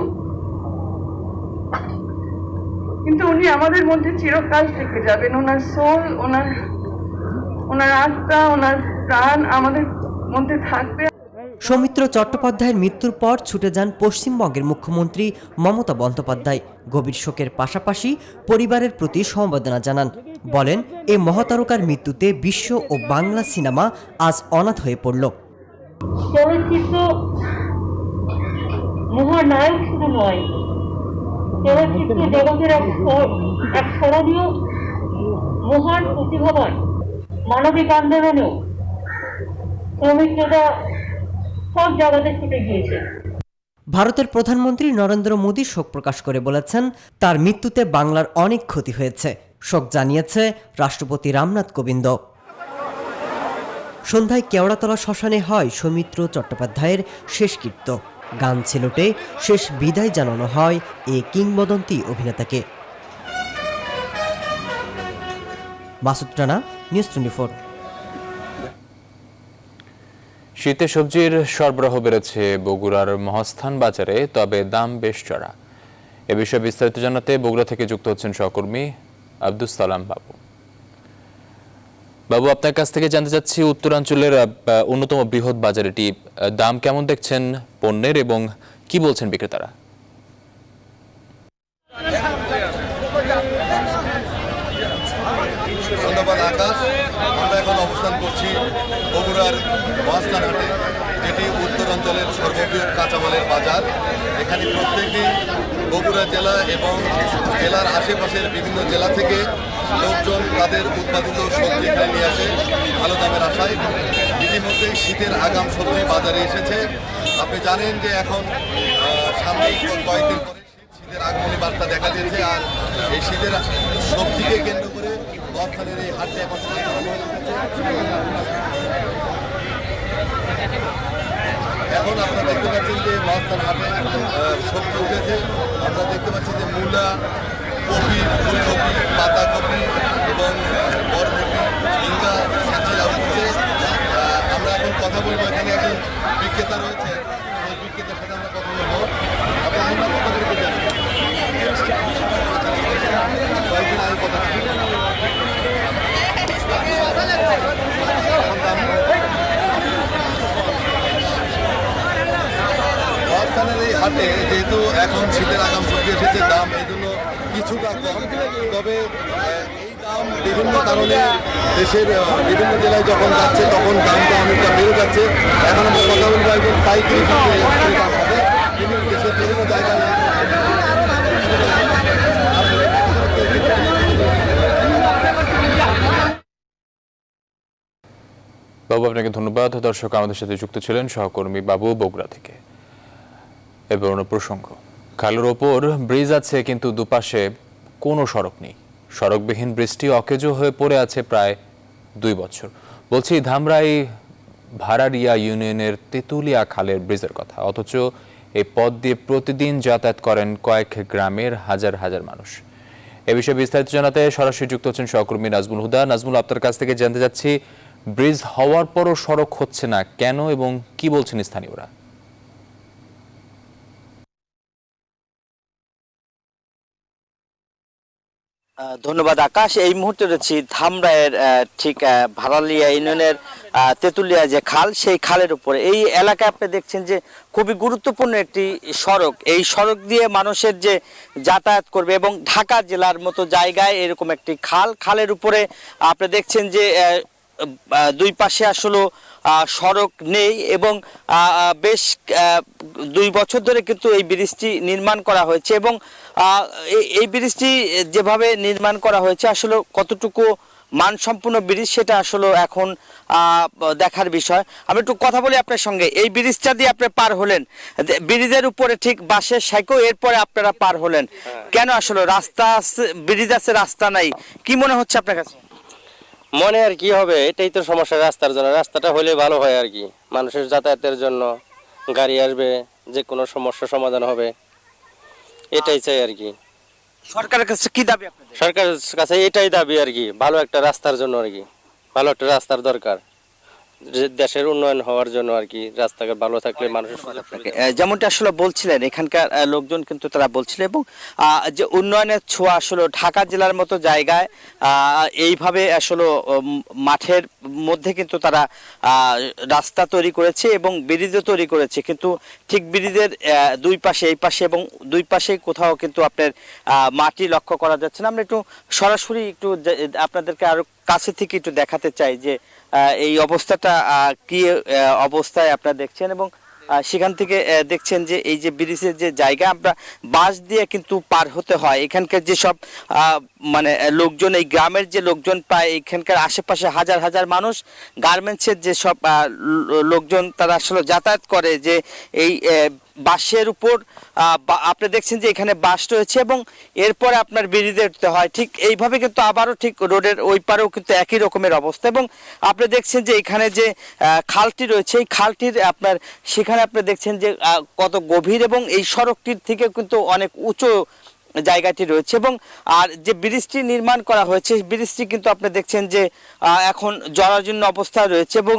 উনি আমাদের মধ্যে চিরকাল থেকে যাবেন। ওনার সোল, ওনার আত্মা, ওনার প্রাণ আমাদের মধ্যে থাকবে। সৌমিত্র চট্টোপাধ্যায়ের মৃত্যুর পর ছুটে যান পশ্চিমবঙ্গের মুখ্যমন্ত্রী মমতা বন্দ্যোপাধ্যায়। গভীর শোকের পাশাপাশি পরিবারের প্রতি সমবেদনা জানান। বলেন, এই মহাতারকার মৃত্যুতে বিশ্ব ও বাংলা সিনেমা আজ অনাথ হয়ে পড়ল। চলচ্চিত্র মহানায়ক শুধু নয়, চলচ্চিত্র জগতের এক স্মরণীয় মহান প্রতিভাবান। মানবিক আন্দোলনেও শ্রমিকরা সব জায়গাতে ছুটে গিয়েছে। ভারতের প্রধানমন্ত্রী নরেন্দ্র মোদী শোক প্রকাশ করে বলেছেন, তার মৃত্যুতে বাংলার অনেক ক্ষতি হয়েছে। শোক জানিয়েছে রাষ্ট্রপতি রামনাথ কোবিন্দ। সন্ধ্যায় কেওড়াতলা শ্মশানে হয় সৌমিত্র চট্টোপাধ্যায়ের শেষকৃত্য। গান ছেলোটে শেষ বিদায় জানানো হয় এই কিংবদন্তি অভিনেতাকে। মাসুদ রানা, নিউজ 24। শীতে সবজির সরবরাহ বেড়েছে বগুড়ার মহাস্থান বাজারে, তবে দাম বেশ চড়া। এ বিষয়ে বিস্তারিত জানাতে বগুড়া থেকে যুক্ত হচ্ছেন সহকর্মী আব্দুস সালাম বাবু। বাবু, আপনার কাছ থেকে জানতে চাচ্ছি, উত্তরাঞ্চলের অন্যতম বৃহৎ বাজার এটি, দাম কেমন দেখছেন পণ্যের এবং কি বলছেন বিক্রেতারা? ধন্যবাদ আকাশ। আমরা এখন অবস্থান করছি বগুড়ার মহাস্থান হাটে, যেটি উত্তরাঞ্চলের সর্ববৃহৎ কাঁচামালের বাজার। এখানে প্রত্যেকদিন বগুড়া জেলা এবং জেলার আশেপাশের বিভিন্ন জেলা থেকে লোকজন তাদের উৎপাদিত সবজি এখানে নিয়ে আসে ভালো দামের আশায়। ইতিমধ্যেই শীতের আগাম সবজি বাজারে এসেছে। আপনি জানেন যে এখন সামনে কয়েকদিন পরে শীতের আগমনী বার্তা দেখা দিয়েছে, আর এই শীতের সবজিকে কেন্দ্র করে মহাস্থানের এই হাটটি এখন এখন আপনারা দেখতে পাচ্ছেন যে মহাস্থান হাটে সবজি উঠেছে। আমরা দেখতে পাচ্ছি যে মূলা, কপি, ফুলকপি, পাতাকপি এবং বরবটি, ঝিঙ্গা, ছাঁচিরা উঠছে। আমরা এখন কথা বলবো, এখানে একজন বিক্রেতা রয়েছে, সেই বিক্রেতার সাথে আমরা কথা বলবো। হাটে যেহেতু এখন শীতের আগাম সবজি এসেছে, দাম এই জন্য কিছুটা কম, তবে এই দাম বিভিন্ন কারণে দেশের বিভিন্ন জেলায় যখন যাচ্ছে তখন দামটা অনেকটা বেড়ে যাচ্ছে। এখন আমরা কথা বলবো একজন পাইকারি ক্রেতার সাথে, তিনি দেশের বিভিন্ন জায়গায় বাবু, আপনাকে ধন্যবাদ। দর্শক, আমাদের সাথে যুক্ত ছিলেন সহকর্মী বাবু বগুড়া থেকে। এবার অন্য প্রসঙ্গ, খালের ওপর ব্রিজ আছে কিন্তু দুপাশে কোনো সড়ক নেই। সড়কবিহীন ব্রিজটি অকেজো হয়ে পড়ে আছে প্রায় 2 বছর। বলছি ধামরাই ভাড়ারিয়া ইউনিয়নের তেঁতুলিয়া খালের ব্রিজের কথা, অথচ এই পথ দিয়ে প্রতিদিন যাতায়াত করেন কয়েক গ্রামের হাজার হাজার মানুষ। এ বিষয়ে বিস্তারিত জানাতে সরাসরি যুক্ত হচ্ছেন সহকর্মী নাজমুল হুদা। নাজমুল, আপনার কাছ থেকে জানতে যাচ্ছি, ব্রিজ হওয়ার পরও সড়ক হচ্ছে না কেন এবং কি বলছেন স্থানীয়রা? ধন্যবাদ আকাশ। এই মুহূর্তে রয়েছি ধামরাইয়ের ঠিক ভাড়ালিয়া ইউনিয়নের তেঁতুলিয়া যে খাল, সেই খালের উপরে। এই এলাকায় আপনি দেখছেন যে খুবই গুরুত্বপূর্ণ একটি সড়ক। এই সড়ক দিয়ে মানুষের যে যাতায়াত করবে এবং ঢাকা জেলার মতো জায়গায় এরকম একটি খালের উপরে আপনি দেখছেন যে দুই পাশে আসলে সড়ক নেই এবং বেশ 2 বছর ধরে কিন্তু এই ব্রিজটি নির্মাণ করা হয়েছে এবং এই ব্রিজটি যেভাবে নির্মাণ করা হয়েছে আসলে কতটুকু মানসম্পন্ন ব্রিজ সেটা আসলে এখন দেখার বিষয়। আমি একটু কথা বলি আপনার সঙ্গে। এই ব্রিজটা দিয়ে আপনি পার হলেন, ব্রিজের উপরে ঠিক বাঁশের সাইকো, এরপরে আপনারা পার হলেন কেন? আসলে রাস্তা আছে, ব্রিজ আছে, রাস্তা নাই, কি মনে হচ্ছে আপনার কাছে? মনে আর কি হবে, এটাই তো সমস্যা রাস্তার জন্য। রাস্তাটা হলে ভালো হয় আর কি, মানুষের যাতায়াতের জন্য, গাড়ি আসবে, যে কোনো সমস্যা সমাধান হবে, এটাই চাই আর কি। সরকারের কাছে কি দাবি আপনাদের? সরকারের কাছে এটাই দাবি আর কি, ভালো একটা রাস্তার জন্য আর কি, ভালো একটা রাস্তার দরকার দেশের উন্নয়ন হওয়ার জন্য আর কি। রাস্তাঘাট ভালো থাকলে মানুষের যেমনটা আসলে বলছিলেন এখানকার লোকজন কিন্তু তারা বলছিল এবং যে উন্নয়নের ছোঁয়া আসলে ঢাকা জেলার মতো জায়গায় এইভাবে আসলে মাঠের মধ্যে কিন্তু তারা রাস্তা তৈরি করেছে এবং ব্রিজও তৈরি করেছে, কিন্তু ঠিক ব্রিজের 2 পাশে, এই পাশে এবং 2 পাশেই কোথাও কিন্তু আপনার মাটি লক্ষ্য করা যাচ্ছে না। আমরা একটু সরাসরি একটু আপনাদেরকে আরো কাছে থেকে একটু দেখাতে চাই যে এই অবস্থাটা কি অবস্থায় আপনারা দেখছেন এবং সেখান থেকে দেখছেন যে এই যে ব্রিজের যে জায়গা, আমরা বাস দিয়ে কিন্তু পার হতে হয়। এখানকার যে সব মানে লোকজন, এই গ্রামের যে লোকজন, প্রায় এখানকার আশেপাশে হাজার হাজার মানুষ, গার্মেন্টসের যে সব লোকজন, তারা আসলে যাতায়াত করে যে এই বাসের উপর। আপনি দেখছেন যে এখানে বাস রয়েছে এবং এরপরে আপনার ব্রিজে উঠতে হয়। ঠিক এইভাবে কিন্তু আবারও ঠিক রোডের ওই পারেও কিন্তু একই রকমের অবস্থা এবং আপনি দেখছেন যে এখানে যে খালটি রয়েছে, এই খালটির আপনার সেখানে আপনি দেখছেন যে কত গভীর এবং এই সড়কটির থেকে কিন্তু অনেক উঁচু জায়গাটি রয়েছে এবং আর যে ব্রিজটি নির্মাণ করা হয়েছে, ব্রিজটি কিন্তু আপনি দেখছেন যে এখন জরাজীর্ণ অবস্থায় রয়েছে এবং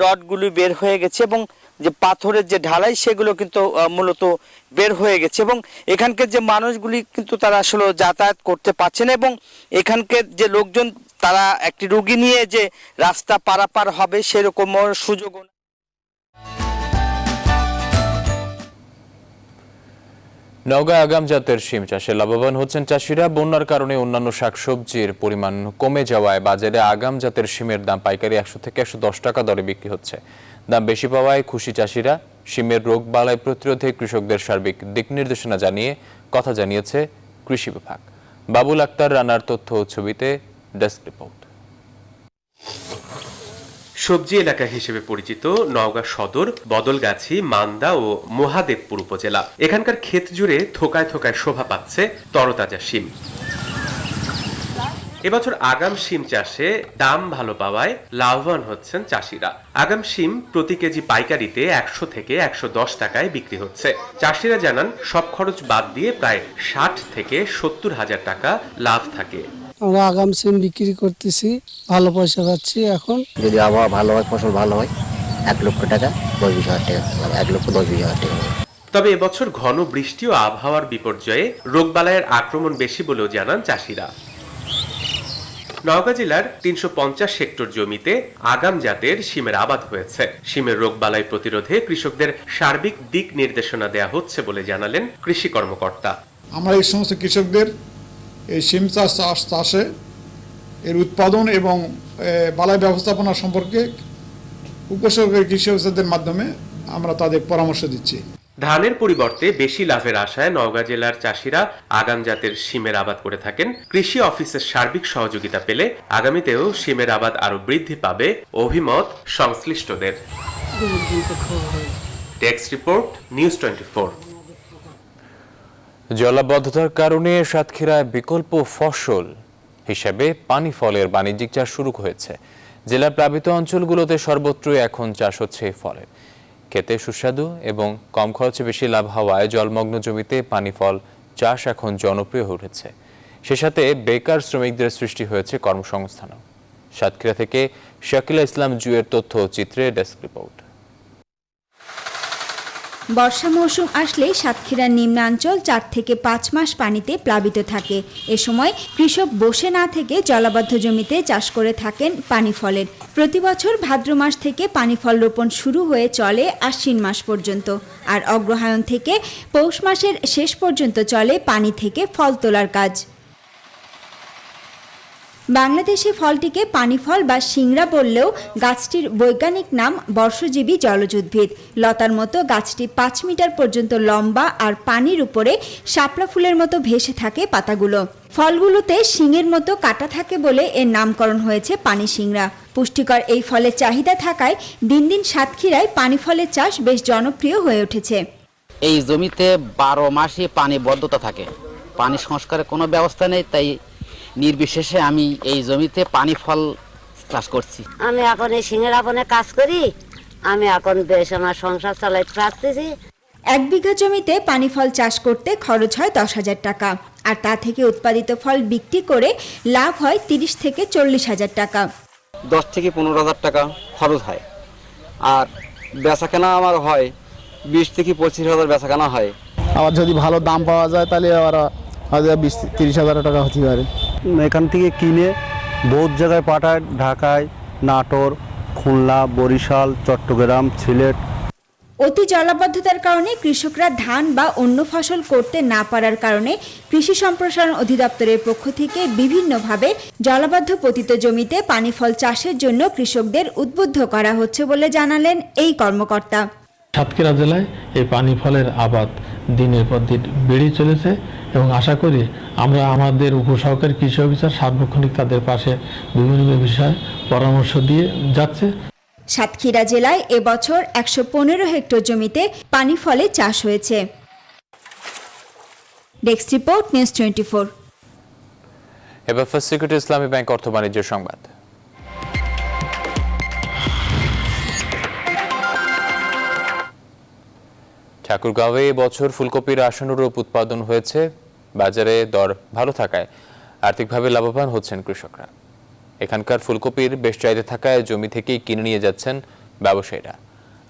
রডগুলি বের হয়ে গেছে এবং যে পাথরের যে ঢালাই সেগুলো কিন্তু মূলত বের হয়ে গেছে এবং এখানকার যে মানুষগুলি কিন্তু তারা আসলে যাতায়াত করতে পারছে না এবং এখানকার যে লোকজন, তারা একটি রোগী নিয়ে যে রাস্তা পারাপার হবে সেরকম সুযোগও। নওগাঁ আগাম জাতের শিম চাষে লাভবান হচ্ছেন চাষিরা। বন্যার কারণে অন্যান্য শাকসবজির পরিমাণ কমে যাওয়ায় বাজারে আগাম জাতের শিমের দাম পাইকারি 100 থেকে 110 টাকা দরে বিক্রি হচ্ছে। দাম বেশি পাওয়ায় খুশি চাষিরা। শিমের রোগ বালাই প্রতিরোধে কৃষকদের সার্বিক দিক নির্দেশনা জানিয়ে কথা জানিয়েছে কৃষি বিভাগ। বাবুল আক্তার রানার তথ্য ও ছবিতে ডেস্ক রিপোর্ট। সবজি এলাকা হিসেবে পরিচিত নওগাঁ সদর, বদলগাছি, মান্দা ও মহাদেবপুর উপজেলা। এখানকার ক্ষেত জুড়ে থোকায় থোকায় শোভা পাচ্ছে তরতাজা শিম। এবছর আগাম শিম চাষে দাম ভালো পাওয়ায় লাভবান হচ্ছেন চাষিরা। আগাম শিম প্রতি কেজি পাইকারিতে 100 থেকে 110 টাকায় বিক্রি হচ্ছে। চাষিরা জানান সব খরচ বাদ দিয়ে প্রায় 60 থেকে 70 হাজার টাকা লাভ থাকে। আমরা আগাম সিম বিক্রি করতেছি, ভালো পয়সা পাচ্ছি। এখন যদি আবহাওয়া ভালো হয়, ফসল ভালো হয়, 1 লক্ষ টাকা 10-20 হাজার টাকা, 1,10,20 হাজার টাকা। তবে এবছর ঘন বৃষ্টি ও আবহাওয়ার বিপর্যয়ে রোগবালাইয়ের আক্রমণ বেশি বলেও জানান চাষিরা। নওগাঁ জেলার 350 হেক্টর জমিতে আগাম জাতের শিমের আবাদ হয়েছে। শিমের রোগবালাই প্রতিরোধে কৃষকদের সার্বিক দিক নির্দেশনা দেয়া হচ্ছে বলে জানালেন কৃষি কর্মকর্তা। আমরা এই সমস্ত কৃষকদের এই শিম চাষে এর উৎপাদন এবং বালাই ব্যবস্থাপনা সম্পর্কে উপসর্গের কৃষি অফিসারদের মাধ্যমে আমরা তাদের পরামর্শ দিচ্ছি। ধানের পরিবর্তে বেশি লাভের আশায় নওগাঁ জেলার চাষিরা আগাম জাতের শিমের আবাদ করে থাকেন। কৃষি অফিসের সার্বিক সহযোগিতা পেলে আগামীতেও শিমের আবাদ আরো বৃদ্ধি পাবে অভিমত সংশ্লিষ্টদের। Text report, news 24। জলাবদ্ধতার কারণে সাতক্ষীরায় বিকল্প ফসল হিসেবে পানি ফলের বাণিজ্যিক চাষ শুরু হয়েছে। জেলার প্লাবিত অঞ্চলগুলোতে সর্বত্রই এখন চাষ হচ্ছে এই ফলের। খেতে সুস্বাদু এবং কম খরচে বেশি লাভ হওয়ায় জলমগ্ন জমিতে পানি ফল চাষ এখন জনপ্রিয় হয়ে উঠেছে। সে সাথে বেকার শ্রমিকদের সৃষ্টি হয়েছে কর্মসংস্থানও। সাতক্ষীরা থেকে শাকিলা ইসলাম জুয়ের তথ্য চিত্রে ডেস্ক রিপোর্ট। বর্ষা মৌসুম আসলেই সাতক্ষীরার নিম্নাঞ্চল 4 থেকে 5 মাস পানিতে প্লাবিত থাকে। এ সময় কৃষক বসে না থেকে জলাবদ্ধ জমিতে চাষ করে থাকেন পানি ফলের। প্রতি বছর ভাদ্র মাস থেকে পানি ফল রোপণ শুরু হয়ে চলে আশ্বিন মাস পর্যন্ত, আর অগ্রহায়ণ থেকে পৌষ মাসের শেষ পর্যন্ত চলে পানি থেকে ফল তোলার কাজ। বাংলাদেশে ফলটিকে পানি ফল বা সিংড়া বললেও গাছটির বৈজ্ঞানিক নাম বর্ষজীবী জলজ উদ্ভিদ। লতার মতো গাছটি 5 মিটার পর্যন্ত লম্বা আর পানির উপরে শাপলা ফুলের মতো ভেসে থাকে পাতাগুলো। ফলগুলোতে শিঙের মতো কাটা থাকে বলে এর নামকরণ হয়েছে পানি সিংড়া। পুষ্টিকর এই ফলের চাহিদা থাকায় দিন দিন সাতক্ষীরায় পানি ফলের চাষ বেশ জনপ্রিয় হয়ে উঠেছে। এই জমিতে 12 মাসই পানি বদ্ধতা থাকে, পানি সংস্কারের কোনো ব্যবস্থা নেই, তাই নির্বিশেষে আমি এই জমিতে পানি ফল চাষ করছি। আমি এখন এই সিংড়া বনে কাজ করি, আমি এখন বেশ আমার সংসার চালাইতে পারতেছি। 1 বিঘা জমিতে পানি ফল চাষ করতে খরচ হয় 10,000 টাকা, আর তা থেকে উৎপাদিত ফল বিক্রি করে লাভ হয় 30 থেকে 40,000 টাকা। 10 থেকে 15,000 টাকা খরচ হয়, আর বেচাকেনা আমার হয় 20 থেকে 25,000 বেচাকেনা হয়। আবার যদি ভালো দাম পাওয়া যায় তাহলে আবার 20-30,000 টাকা হতে পারে। এখান থেকে কিনে বহুত জায়গায় পাঠায়, ঢাকায়, নাটোর, খুলনা, বরিশাল, চট্টগ্রাম, সিলেট। অতি জলাবদ্ধতার কারণে কৃষকরা ধান বা অন্য ফসল করতে না পারার কারণে কৃষি সম্প্রসারণ অধিদপ্তরের পক্ষ থেকে বিভিন্নভাবে জলাবদ্ধ পতিত জমিতে পানি ফল চাষের জন্য কৃষকদের উদ্বুদ্ধ করা হচ্ছে বলে জানালেন এই কর্মকর্তা। সাতক্ষীরা জেলায় এই পানি ফলের আবাদ দিনের পর দিন বেড়ে চলেছে এবং আশা করি আমরা আমাদের উপসহকারী কৃষি অফিসার সার্বক্ষণিক তাদের পাশে বিভিন্ন বিষয়ে পরামর্শ দিয়ে যাচ্ছে। সাতক্ষীরা জেলায় এবছর 115 হেক্টর জমিতে পানি ফলে চাষ হয়েছে। Desk report, news 24। এবার ফার্স্ট সিকিউরিটি ইসলামী ব্যাংক অর্থ বাণিজ্য সংবাদ। ঠাকুরগাঁওয়ে এবছর ফুলকপির আশানুরূপ উৎপাদন হয়েছে। বাজারে দর ভালো থাকায় আর্থিকভাবে লাভবান হচ্ছেন কৃষকরা। এখানকার ফুলকপির বেশ চাহিদা থাকায় জমি থেকেই কিনে নিয়ে যাচ্ছেন ব্যবসায়ীরা।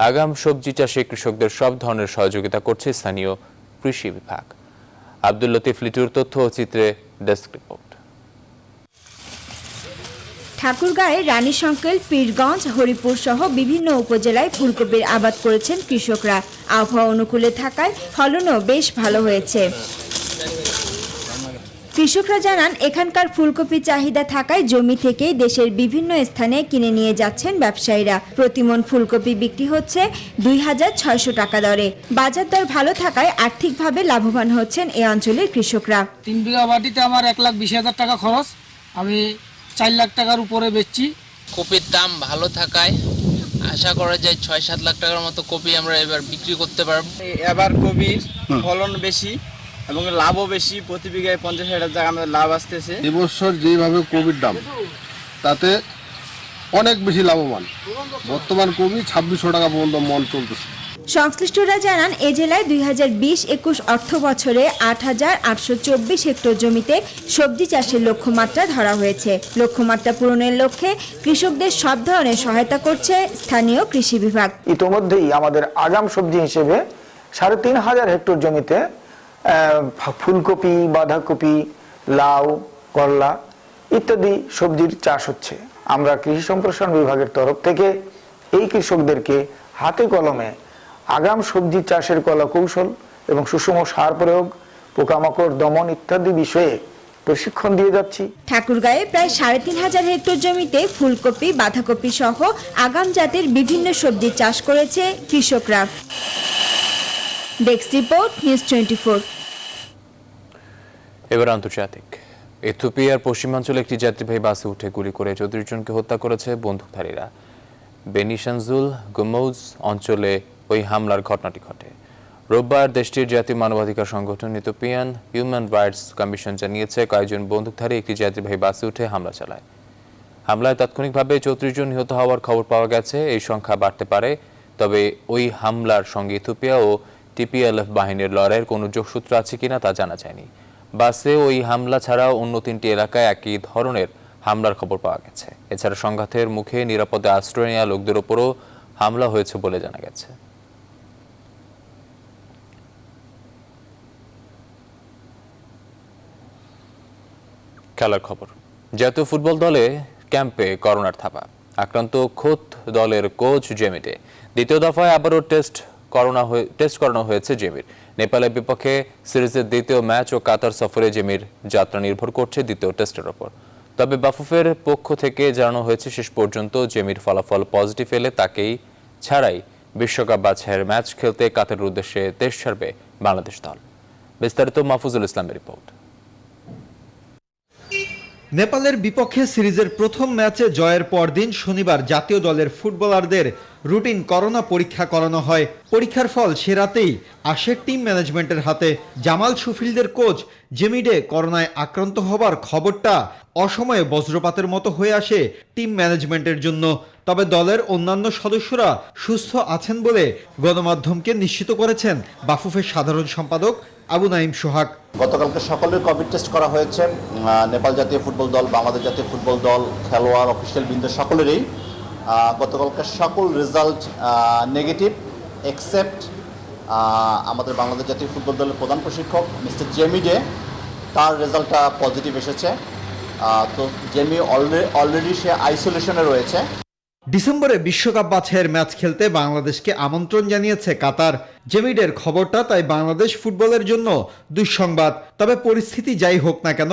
আগাম সবজি চাষে কৃষকদের সব ধরনের সহযোগিতা করছে স্থানীয় কৃষি বিভাগ। আব্দুল লতিফ লিটুর তথ্য ও চিত্রে ডেস্ক রিপোর্ট। ঠাকুরগাঁয়ে রানীশঙ্কেল, পীরগঞ্জ, হরিপুর সহ বিভিন্ন উপজেলায় ফুলকপির আবাদ করেছেন কৃষকরা। আবহাওয়া অনুকূলে থাকায় ফলনও বেশ ভালো হয়েছে। কৃষকরা জানান, এখানকার ফুলকপির চাহিদা থাকায় জমি থেকেই দেশের বিভিন্ন স্থানে কিনে নিয়ে যাচ্ছেন ব্যবসায়ীরা। প্রতিমন ফুলকপি বিক্রি হচ্ছে 2,600 টাকা দরে। বাজার দর ভালো থাকায় আর্থিকভাবে লাভবান হচ্ছেন এই অঞ্চলের কৃষকরা। 3 বিঘা বাটিতে আমার 1,20,000 টাকা খরচ, আমি 4 লাখ টাকার উপরে বেচছি। কপির দাম ভালো থাকায় আশা করা যায় 6-7 লাখ টাকার মতো কপি আমরা এবার বিক্রি করতে পারবো। এবার কপির ফলন বেশি এবং লাভও বেশি, প্রতি বিঘায় 50,000 টাকা আমাদের লাভ আসতেছে। এবছর যেভাবে কপির দাম তাতে অনেক বেশি লাভবান। বর্তমান কপি 2,600 টাকা পর্যন্ত মন চলতেছে। সংশ্লিষ্টরা জানান, এ জেলায় 2020-21 অর্থ বছরে 8,824 হেক্টর জমিতে সবজি চাষের লক্ষ্যমাত্রা ধরা হয়েছে। লক্ষ্যমাত্রা পূরণের লক্ষ্যে কৃষকদের সব ধরনের সহায়তা করছে স্থানীয় কৃষি বিভাগ। ইতোমধ্যেই আমাদের আগাম সবজি হিসেবে 3,500 হেক্টর জমিতে ফুলকপি, বাঁধাকপি, লাউ, করলা ইত্যাদি সবজির চাষ হচ্ছে। আমরা কৃষি সম্প্রসারণ বিভাগের তরফ থেকে এই কৃষকদেরকে হাতে কলমে আগাম সবজি চাষের কলা কৌশল এবং সুষম সার প্রয়োগ, পোকামাকড় দমন ইত্যাদি বিষয়ে প্রশিক্ষণ দিয়ে যাচ্ছি। ঠাকুরগাঁয়ে প্রায় ৩৫০০ হেক্টর জমিতে ফুলকপি, বাঁধাকপি সহ আগাম জাতের বিভিন্ন সবজি চাষ করেছে কৃষকরা। Desk report, news 24। এবার আন্তর্জাতিক। ইথিওপিয়ার পশ্চিমাঞ্চলে একটি যাত্রীবাহী বাসে উঠে গুলি করে ৩৪ জনকে হত্যা করেছে বন্দুকধারীরা। বেনিশানজুল গুমৌজ অঞ্চলে ওই হামলার ঘটনাটি ঘটে। রোববার দেশটির জাতীয় মানবাধিকার সংগঠন ইথিওপিয়ান হিউম্যান রাইটস কমিশন জানিয়েছে, কয়েকজন বন্দুকধারী একটি যাত্রীবাহী বাসে উঠে হামলা চালায়। হামলায় তাৎক্ষণিকভাবে ৩৪ জন নিহত হওয়ার খবর পাওয়া গেছে। এই সংখ্যা বাড়তে পারে, তবে ওই হামলার সঙ্গে ইথিওপিয়া ও টিপিএলএফ বাহিনীর লড়াইয়ের কোনো যোগসূত্র আছে কিনা তা জানা যায়নি। বাসে ওই হামলা ছাড়াও অন্য ৩টি এলাকায় একই ধরনের হামলার খবর পাওয়া গেছে। এছাড়া সংঘাতের মুখে নিরাপদে আশ্রয় নেওয়া লোকদের ওপরও হামলা হয়েছে বলে জানা গেছে। খেলার খবর। জাতীয় ফুটবল দলে ক্যাম্পে করোনার থাবা। আক্রান্ত খোদ দলের কোচ জেমিডে। দ্বিতীয় দফায় আবারও টেস্ট করানো হয়েছে জেমির। নেপালের বিপক্ষে সিরিজের দ্বিতীয় ম্যাচ ও কাতার সফরে জেমির যাত্রা নির্ভর করছে দ্বিতীয় টেস্টের ওপর। তবে বাফুফের পক্ষ থেকে জানানো হয়েছে, শেষ পর্যন্ত জেমির ফলাফল পজিটিভ এলে তাকেই ছাড়াই বিশ্বকাপ বাছাইয়ের ম্যাচ খেলতে কাতারের উদ্দেশ্যে দেশ ছাড়বে বাংলাদেশ দল। বিস্তারিত মাহফুজুল ইসলামের রিপোর্ট। নেপালের বিপক্ষে সিরিজের প্রথম ম্যাচে জয়ের পরদিন শনিবার জাতীয় দলের ফুটবলারদের রুটিন করোনা পরীক্ষা করানো হয়। পরীক্ষার ফল সে রাতেই আসে টিম ম্যানেজমেন্টের হাতে। জামাল শুফিল্ডের কোচ জেমিডে করোনায় আক্রান্ত হবার খবরটা অসময়ে বজ্রপাতের মতো হয়ে আসে টিম ম্যানেজমেন্টের জন্য। তবে দলের অন্যান্য সদস্যরা সুস্থ আছেন বলে গণমাধ্যমকে নিশ্চিত করেছেন বাফুফের সাধারণ সম্পাদক আবু নাইম সোহাগ। গতকালকে সকলের কোভিড টেস্ট করা হয়েছে। নেপাল জাতীয় ফুটবল দল, বাংলাদেশ জাতীয় ফুটবল দল, খেলোয়াড়, অফিসিয়াল বৃন্দ সকলেরই গতকালকে সকল রেজাল্ট নেগেটিভ, এক্সেপ্ট আমাদের বাংলাদেশ জাতীয় ফুটবল দলের প্রধান প্রশিক্ষক মিস্টার জেমিডে, তার রেজাল্টটা পজিটিভ এসেছে। তো জেমি অলরেডি সে আইসোলেশনে রয়েছে। ডিসেম্বরে বিশ্বকাপ বাছাইয়ের ম্যাচ খেলতে বাংলাদেশকে আমন্ত্রণ জানিয়েছে কাতার। জেমিডের খবরটা তাই বাংলাদেশ ফুটবলের জন্য দুঃসংবাদ। তবে পরিস্থিতি যাই হোক না কেন,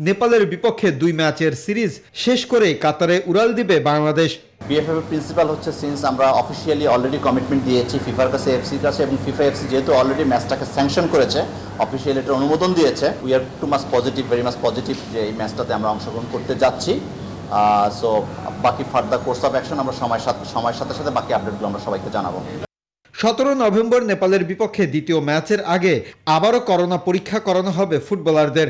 নেপালের বিপক্ষে 2 ম্যাচের সিরিজ শেষ করে কাতারে উড়াল দিবে বাংলাদেশ। বিএফএফ এর প্রিন্সিপাল হচ্ছে, সিন্স আমরা অফিসিয়ালি অলরেডি কমিটমেন্ট দিয়েছি ফিফার কাছে, এফসির কাছে, এবং ফিফা এফসি যেহেতু অলরেডি ম্যাচটাকে স্যাংশন করেছে, অফিসিয়ালি এটা অনুমোদন দিয়েছে, we are too much positive, very much positive যে এই ম্যাচটাতে আমরা অংশগ্রহণ করতে যাচ্ছি। সো বাকি ফার্দার কোর্স অফ অ্যাকশন আমরা সময়ের সাথে সাথে বাকি আপডেটগুলো আমরা সবাইকে জানাবো। 17 নভেম্বর নেপালের বিপক্ষে দ্বিতীয় ম্যাচের আগে আবারও করোনা পরীক্ষা করানো হবে ফুটবলারদের।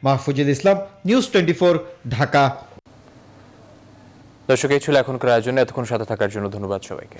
মাহফুজুল ইসলাম, নিউজ 24, ঢাকা। দর্শক, এই ছিল এখনকার আয়োজনে। এতক্ষণ সাথে থাকার জন্য ধন্যবাদ সবাইকে।